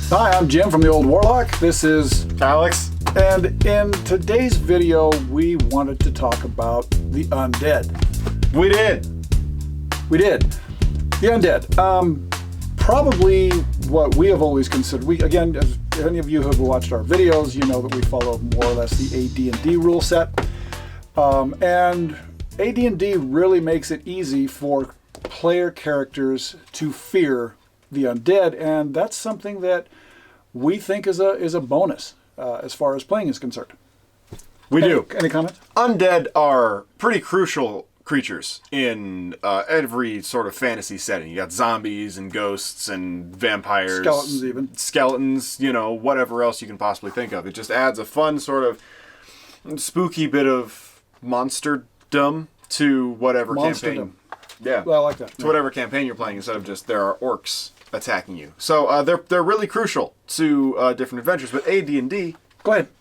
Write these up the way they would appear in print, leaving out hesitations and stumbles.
Hi, I'm Jim from the Old Warlock. This is Alex. And in today's video, we wanted to talk about the Undead. We did. The Undead. Probably what we have always considered. Again, as any of you who have watched our videos, you know that we follow more or less the AD&D rule set. And AD&D really makes it easy for player characters to fear the Undead, and that's something that we think is a bonus as far as playing is concerned. We do. Any comments? Undead are pretty crucial creatures in every sort of fantasy setting. You got zombies and ghosts and vampires. Skeletons even. Skeletons, whatever else you can possibly think of. It just adds a fun sort of spooky bit of monsterdom to whatever campaign. Yeah. Well, I like that. To whatever campaign you're playing, instead of just there are orcs attacking you. So they're really crucial to different adventures. But AD&D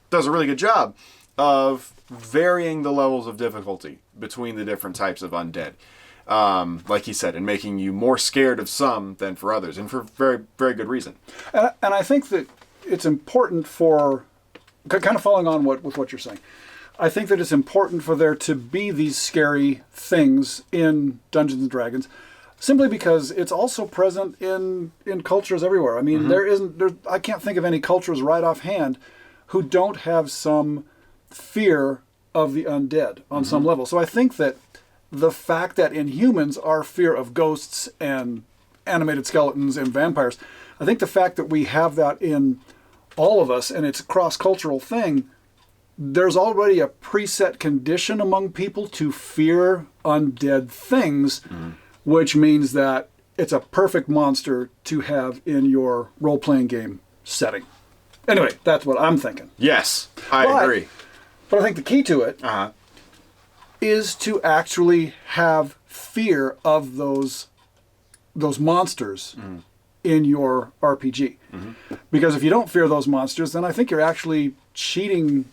does a really good job of varying the levels of difficulty between the different types of undead. Like he said, and making you more scared of some than for others, and for very, very good reason. And I think that it's important for, kind of following on with what you're saying, I think that it's important for there to be these scary things in Dungeons and Dragons, simply because it's also present in cultures everywhere. I mean, I can't think of any cultures right offhand who don't have some fear of the undead on some level. So I think that the fact that in humans our fear of ghosts and animated skeletons and vampires, I think the fact that we have that in all of us and it's a cross-cultural thing, there's already a preset condition among people to fear undead things, which means that it's a perfect monster to have in your role-playing game setting. Anyway, that's what I'm thinking. Yes, I agree. But I think the key to it is to actually have fear of those monsters in your RPG. Because if you don't fear those monsters, then I think you're actually cheating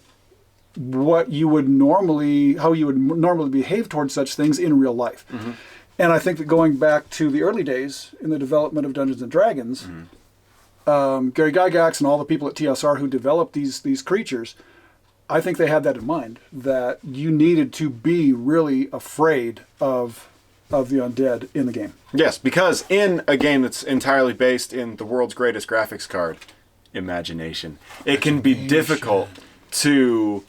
how you would normally behave towards such things in real life. And I think that going back to the early days in the development of Dungeons and Dragons, Gary Gygax and all the people at TSR who developed these creatures, I think they had that in mind, that you needed to be really afraid of the undead in the game. Yes, because in a game that's entirely based in the world's greatest graphics card, imagination, it can be difficult to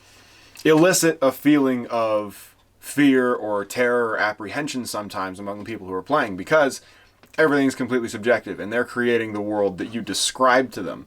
elicit a feeling of fear or terror or apprehension sometimes among the people who are playing, because everything's completely subjective and they're creating the world that you describe to them.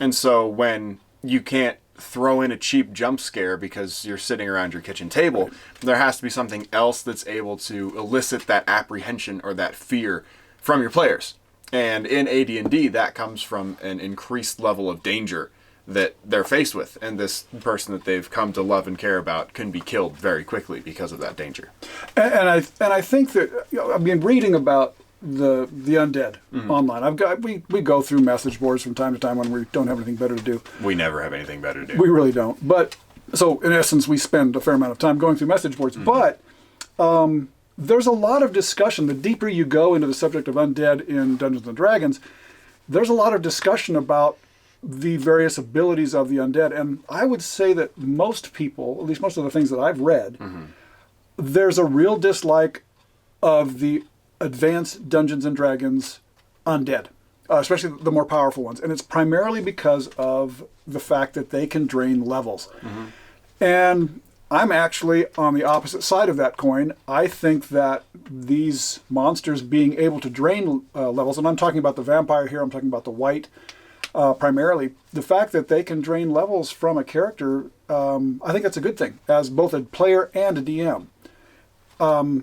And so when you can't throw in a cheap jump scare because you're sitting around your kitchen table, there has to be something else that's able to elicit that apprehension or that fear from your players. And in AD&D, that comes from an increased level of danger that they're faced with, and this person that they've come to love and care about can be killed very quickly because of that danger. And I think that I've been reading about the undead online. We go through message boards from time to time when we don't have anything better to do. We never have anything better to do. We really don't. But so in essence, we spend a fair amount of time going through message boards. But there's a lot of discussion. The deeper you go into the subject of undead in Dungeons and Dragons, there's a lot of discussion about the various abilities of the undead. And I would say that most people, at least most of the things that I've read, there's a real dislike of the advanced Dungeons and Dragons undead, especially the more powerful ones. And it's primarily because of the fact that they can drain levels. And I'm actually on the opposite side of that coin. I think that these monsters being able to drain levels, and I'm talking about the vampire here, I'm talking about the white, primarily, the fact that they can drain levels from a character, I think that's a good thing, as both a player and a DM.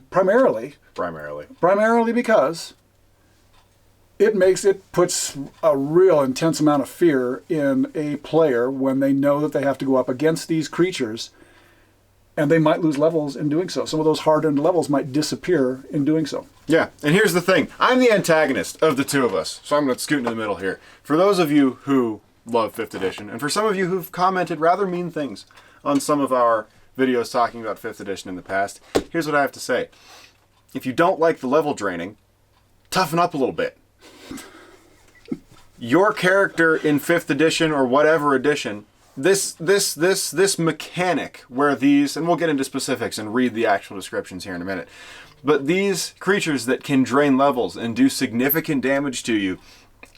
Primarily because it puts a real intense amount of fear in a player when they know that they have to go up against these creatures, and they might lose levels in doing so. Some of those hardened levels might disappear in doing so. Yeah, and here's the thing. I'm the antagonist of the two of us, so I'm going to scoot into the middle here. For those of you who love 5th edition, and for some of you who've commented rather mean things on some of our videos talking about 5th edition in the past, here's what I have to say. If you don't like the level draining, toughen up a little bit. your character in 5th edition or whatever edition, this mechanic where these, and we'll get into specifics and read the actual descriptions here in a minute, but these creatures that can drain levels and do significant damage to you,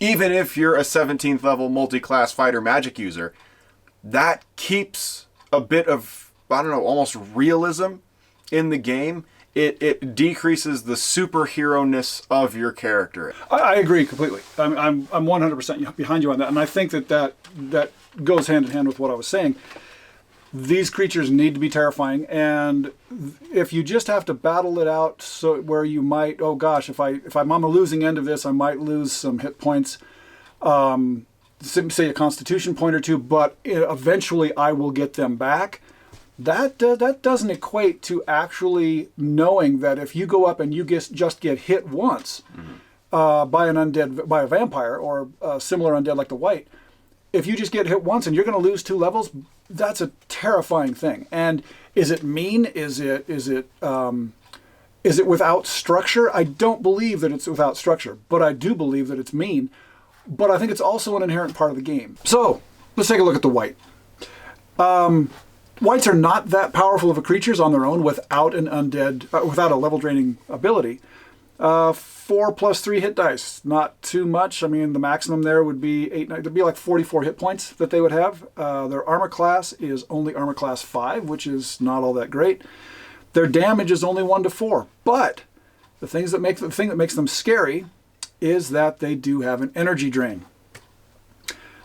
even if you're a 17th level multi-class fighter magic user, that keeps a bit of, I don't know, almost realism in the game. It decreases the superhero-ness of your character. I agree completely. I'm 100% behind you on that, and I think that goes hand in hand with what I was saying. These creatures need to be terrifying, and if you just have to battle it out, so where you might, oh gosh, if I'm on the losing end of this, I might lose some hit points, say a Constitution point or two, but eventually I will get them back. That doesn't equate to actually knowing that if you go up and you just get hit once by an undead, by a vampire or a similar undead like the white, if you just get hit once and you're going to lose 2 levels, that's a terrifying thing. And is it mean? Is it without structure? I don't believe that it's without structure, but I do believe that it's mean. But I think it's also an inherent part of the game. So let's take a look at the white. Whites are not that powerful of a creatures on their own without an undead, without a level draining ability. 4+3 hit dice, not too much. I mean, the maximum there would be 8. There'd be like 44 hit points that they would have. Their armor class is only armor class 5, which is not all that great. Their damage is only 1 to 4. But the thing that makes them scary is that they do have an energy drain.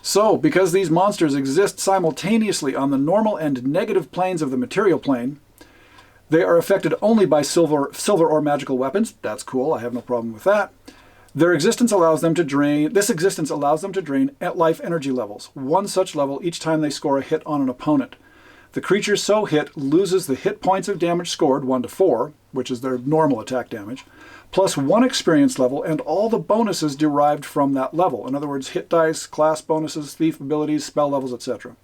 So, because these monsters exist simultaneously on the normal and negative planes of the material plane, they are affected only by silver or magical weapons. That's cool. I have no problem with that. Their existence allows them to drain. This existence allows them to drain at life energy levels. 1 such level each time they score a hit on an opponent. The creature so hit loses the hit points of damage scored, 1 to 4, which is their normal attack damage, plus 1 experience level and all the bonuses derived from that level. In other words, hit dice, class bonuses, thief abilities, spell levels, etc.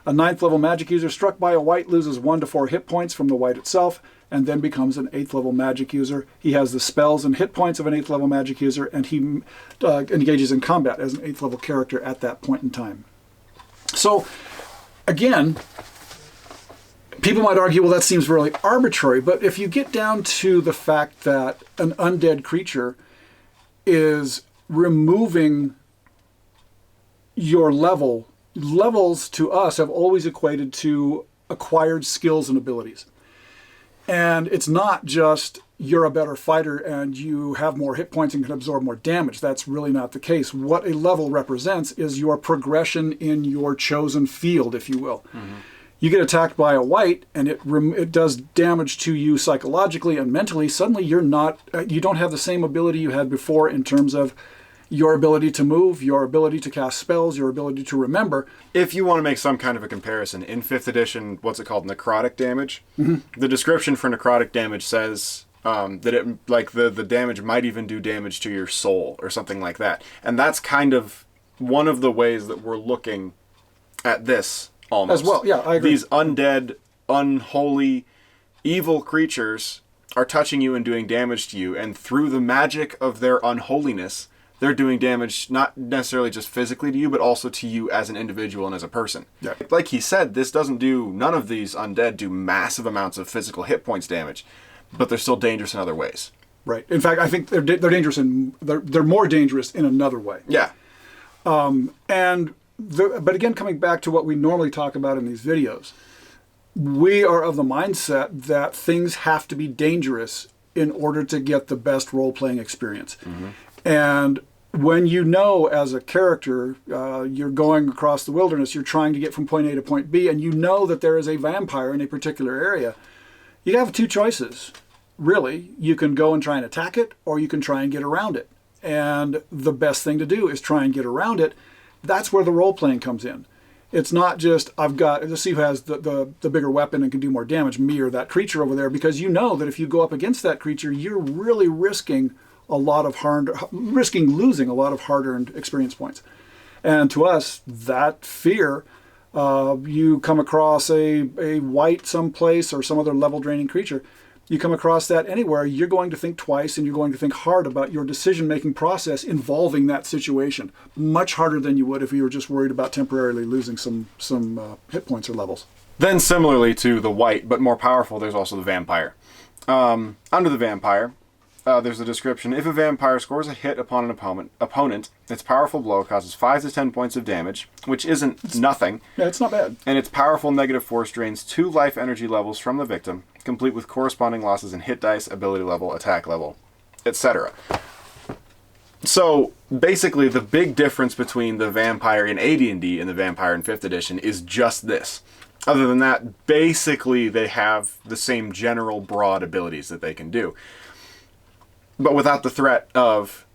A 9th level magic user struck by a white loses 1 to 4 hit points from the white itself and then becomes an 8th level magic user. He has the spells and hit points of an 8th level magic user, and he engages in combat as an 8th level character at that point in time. So, again, people might argue, well, that seems really arbitrary, but if you get down to the fact that an undead creature is removing your levels to us have always equated to acquired skills and abilities. And it's not just you're a better fighter and you have more hit points and can absorb more damage. That's really not the case. What a level represents is your progression in your chosen field, if you will. Mm-hmm. You get attacked by a white and it does damage to you psychologically and mentally. Suddenly you don't have the same ability you had before in terms of your ability to move, your ability to cast spells, your ability to remember. If you want to make some kind of a comparison, in 5th edition, what's it called? Necrotic Damage? Mm-hmm. The description for Necrotic Damage says that it, like the damage might even do damage to your soul or something like that. And that's kind of one of the ways that we're looking at this almost. As well, yeah, I agree. These undead, unholy, evil creatures are touching you and doing damage to you, and through the magic of their unholiness, they're doing damage not necessarily just physically to you, but also to you as an individual and as a person. Yeah. Like he said, none of these undead do massive amounts of physical hit points damage, but they're still dangerous in other ways. Right. In fact, I think they're dangerous they're more dangerous in another way. Yeah. But again, coming back to what we normally talk about in these videos, we are of the mindset that things have to be dangerous in order to get the best role-playing experience. Mm-hmm. And when you know as a character, you're going across the wilderness, you're trying to get from point A to point B, and you know that there is a vampire in a particular area, you have 2 choices, really. You can go and try and attack it, or you can try and get around it. And the best thing to do is try and get around it. That's where the role-playing comes in. It's not just, let's see who has the bigger weapon and can do more damage, me or that creature over there, because you know that if you go up against that creature, you're really risking losing a lot of hard-earned experience points. And to us, that fear, you come across a white someplace or some other level-draining creature, you come across that anywhere, you're going to think twice and you're going to think hard about your decision-making process involving that situation. Much harder than you would if you were just worried about temporarily losing some hit points or levels. Then similarly to the white, but more powerful, there's also the vampire. Under the vampire, there's a description. If a vampire scores a hit upon an opponent, its powerful blow causes 5 to 10 points of damage, which isn't nothing. Yeah, it's not bad. And its powerful negative force drains 2 life energy levels from the victim, complete with corresponding losses in hit dice, ability level, attack level, etc. So basically, the big difference between the vampire in AD&D and the vampire in 5th edition is just this. Other than that, basically they have the same general broad abilities that they can do, but without the threat of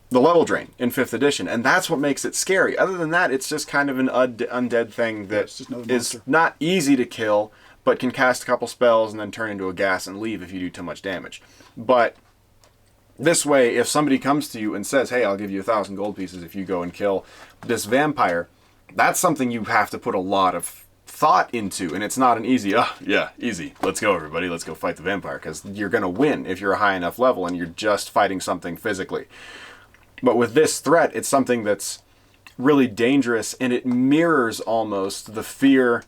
the level drain in 5th edition. And that's what makes it scary. Other than that, it's just kind of an undead thing that is not easy to kill, but can cast a couple spells and then turn into a gas and leave if you do too much damage. But this way, if somebody comes to you and says, hey, I'll give you 1,000 gold pieces if you go and kill this vampire, that's something you have to put a lot of thought into, and it's not an easy, easy, let's go everybody, let's go fight the vampire, because you're going to win if you're a high enough level and you're just fighting something physically. But with this threat, it's something that's really dangerous, and it mirrors almost the fear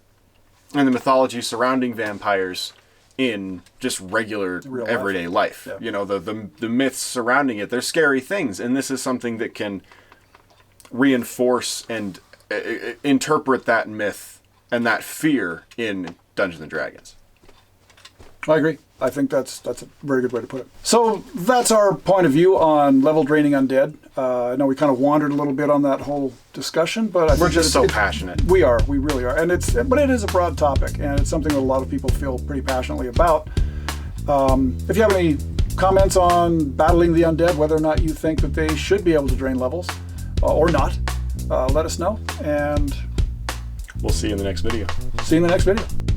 and the mythology surrounding vampires in just regular everyday life. Yeah. You know, the myths surrounding it, they're scary things, and this is something that can reinforce and interpret that myth and that fear in Dungeons & Dragons. I agree. I think that's a very good way to put it. So that's our point of view on level draining undead. I know we kind of wandered a little bit on that whole discussion, but we're just so passionate. We really are, and but it is a broad topic, and it's something that a lot of people feel pretty passionately about. If you have any comments on battling the undead, whether or not you think that they should be able to drain levels or not, let us know, and we'll see you in the next video. See you in the next video.